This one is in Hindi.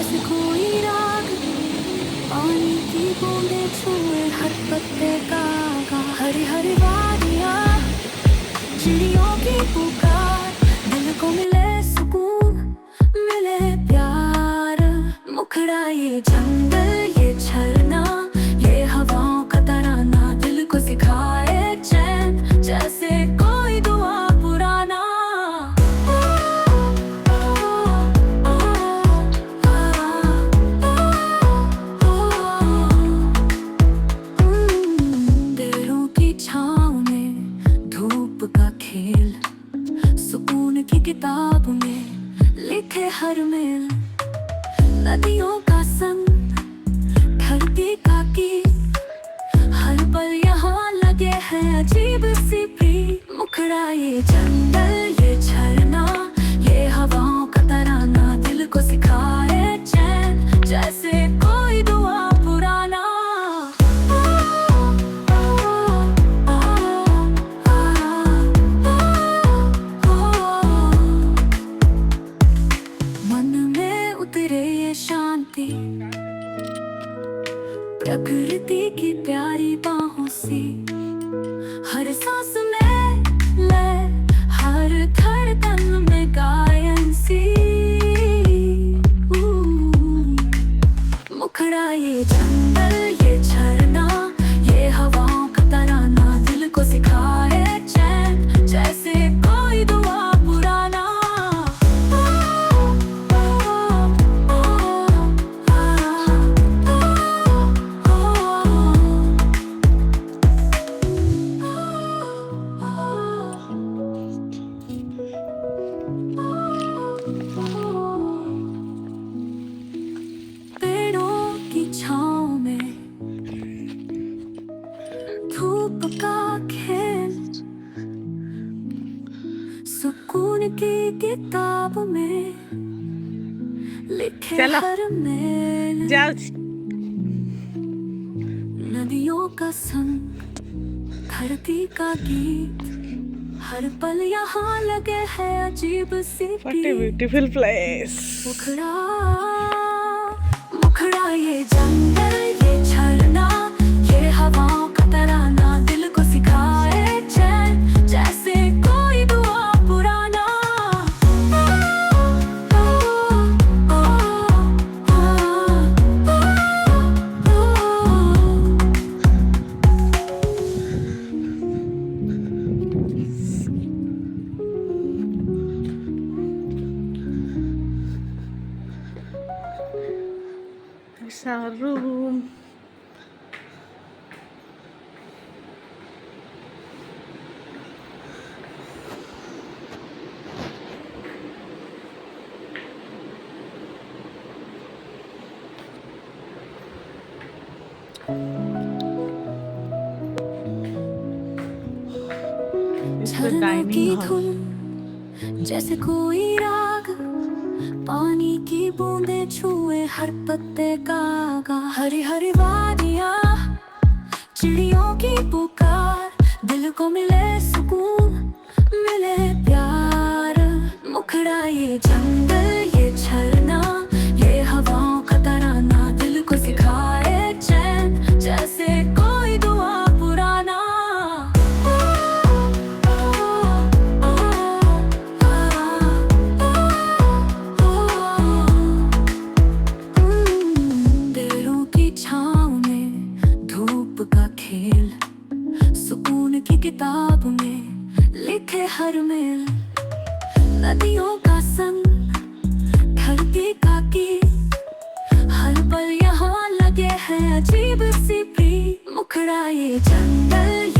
जैसे कोई राग, पानी की बूंदे छुए हर पत्ते का आगा। हरी हरी वादियाँ, चिड़ियों की पुकार, दिल को मिले सुकून, मिले प्यार। मुखड़ा ये जंगल, ये झरना, ये हवाओं का तराना, दिल को सिखाए चैन जैसे कोई दुआ पुराना। पेड़ों की छाँव में धूप का खेल, सुकून की किताब में लिखे हर मेल। नदियों का संग, धरती का गीत, हर पल यहाँ लगे हैं अजीब सी प्रीत। मुखड़ा ये जंगल, ये झरना, ये हवाओं का तराना, दिल को सिखाए चैन जैसे कोई दुआ पुराना। मन में उतरे ये शांति, प्रकृति की प्यारी बाहों से, हर सांस में लय, हर धड़कन में गायन सी। मुखड़ा ये जंगल, ये झरना, ये हवाओं का तराना, दिल को सिखाए चैन जैसे कोई दुआ पुराना। पेड़ों की छाँव में धूप का खेल, सुकून की किताब में लिखे चलो। हर मेल। जाओ। नदियों का संग, धरती का गीत, हर पल यहाँ लगे है अजीब सी What a Preet. beautiful place. मुखड़ा, मुखड़ा ये जंगल, ये झरना, ये हवाओं का तराना, दिल को सिखाए चैन जैसे कोई दुआ पुराना। It's our room. It's the झरनों की dining hall. धुन जैसे कोई राग, पानी की बूंदे छुए हर पत्ते का आगा। हरी हरी वादियाँ, चिड़ियों की पुकार, दिल को मिले सुकून, मिले प्यार। मुखड़ा ये जंगल, ये झरना, ये हवाओं का तराना, दिल को सिखाए चैन जैसे कोई दुआ पुराना। पेड़ों की छाँव में धूप का खेल, सुकून की किताब में लिखे हर मेल। नदियों का संग, धरती का गीत, हर पल यहाँ लगे हैं अजीब सी प्रीत। मुखड़ा ये जंगल,